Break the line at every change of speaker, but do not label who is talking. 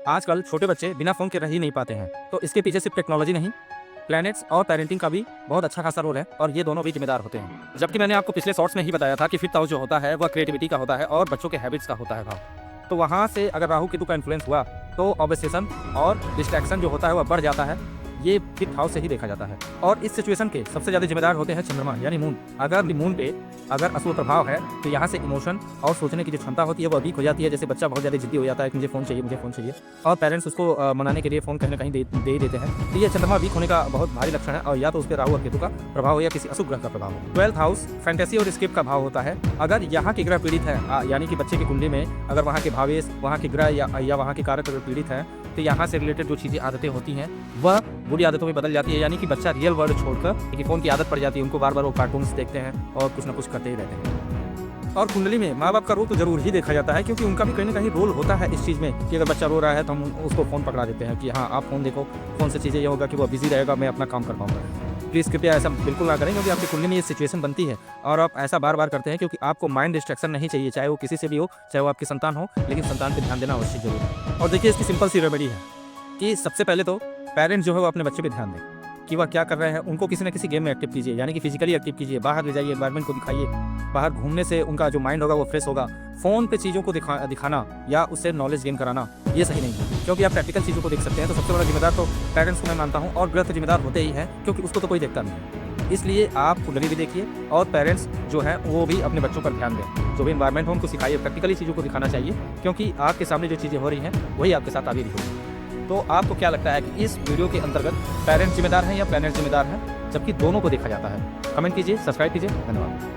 आजकल छोटे बच्चे बिना फ़ोन के रह ही नहीं पाते हैं। तो इसके पीछे सिर्फ टेक्नोलॉजी नहीं, प्लैनेट्स और पेरेंटिंग का भी बहुत अच्छा खासा रोल है और ये दोनों भी जिम्मेदार होते हैं। जबकि मैंने आपको पिछले शॉर्ट्स में ही बताया था कि फिफ्थ हाउस जो होता है वह क्रिएटिविटी का होता है और बच्चों के हैबिट्स का होता है भाव। तो वहाँ से अगर राहु केतु का इन्फ्लुएंस हुआ तो ऑब्सेशन और डिस्ट्रैक्शन जो होता है वह बढ़ जाता है। ये फिफ्थ हाउस से ही देखा जाता है और इस सिचुएशन के सबसे ज़्यादा जिम्मेदार होते हैं चंद्रमा यानी मून। अगर मून पे अगर अशुभ प्रभाव है तो यहाँ से इमोशन और सोचने की जो क्षमता होती है वो वीक हो जाती है। जैसे बच्चा बहुत ज़्यादा जिद्दी हो जाता है कि मुझे फ़ोन चाहिए, मुझे फ़ोन चाहिए, और पेरेंट्स उसको मनाने के लिए फ़ोन कहीं ना कहीं दे ही देते हैं। तो ये चंद्रमा वीक होने का बहुत भारी लक्षण है और या तो उस पर राहु और केतु का प्रभाव हो या किसी अशुभ ग्रह का प्रभाव हो। 12th हाउस फैंटेसी और स्केप का भाव होता है। अगर यहाँ के ग्रह पीड़ित है यानी कि बच्चे की कुंडली में अगर वहाँ के भावेश, वहाँ के ग्रह या वहाँ के कारक अगर पीड़ित है तो यहाँ से रिलेटेड जो चीज़ें आदतें होती हैं वह बुरी आदतों में बदल जाती है। यानी कि बच्चा रियल वर्ल्ड छोड़कर कि फ़ोन की आदत पड़ जाती है, उनको बार बार वो कार्टून्स देखते हैं और कुछ ना कुछ करते ही रहते हैं। और कुंडली में माँ बाप का रोल तो जरूर ही देखा जाता है क्योंकि उनका भी कहीं ना कहीं रोल होता है इस चीज़ में कि अगर बच्चा रो रहा है तो हम उसको फ़ोन पकड़ा देते हैं कि हाँ आप फ़ोन देखो। फ़ोन से चीज़ें ये होगा कि वो बिजी रहेगा, मैं अपना काम कर पाऊँगा। प्लीज़ कृपया ऐसा बिल्कुल ना करें क्योंकि आपकी कुंडली में ये सिचुएशन बनती है और आप ऐसा बार बार करते हैं क्योंकि आपको माइंड डिस्ट्रैक्शन नहीं चाहिए, चाहे वो किसी से भी हो, चाहे वो आपकी संतान हो, लेकिन संतान पर ध्यान देना अवश्य जरूर है। और देखिए इसकी सिंपल सी रेमेडी है कि सबसे पहले तो पेरेंट्स जो है वो अपने बच्चे पे ध्यान दें कि वह क्या कर रहे हैं। उनको किसी न किसी गेम में एक्टिव कीजिए, यानी कि फिजिकली एक्टिव कीजिए, बाहर ले जाइए, एनवायरनमेंट को दिखाइए। बाहर घूमने से उनका जो माइंड होगा वो फ्रेश होगा। फ़ोन पे चीज़ों को दिखाना या उससे नॉलेज गेन कराना ये सही नहीं है क्योंकि आप प्रैक्टिकल चीज़ों को देख सकते हैं। तो सबसे बड़ा जिम्मेदार तो पेरेंट्स को मैं मानता हूँ और ग्रह तो जिम्मेदार होते ही हैं क्योंकि उसको तो कोई देखता नहीं है। इसलिए आप कुंडली भी देखिए और पेरेंट्स जो हैं वो भी अपने बच्चों पर ध्यान दें। जो भी इन्वायरमेंट हो उनको सिखाइए, प्रैक्टिकली चीज़ों को दिखाना चाहिए क्योंकि आपके सामने जो चीज़ें हो रही हैं वही आपके साथ आगे भी होगी। तो आपको क्या लगता है कि इस वीडियो के अंतर्गत पेरेंट्स जिम्मेदार हैं या प्लैनेट जिम्मेदार हैं, जबकि दोनों को देखा जाता है? कमेंट कीजिए, सब्सक्राइब कीजिए। धन्यवाद।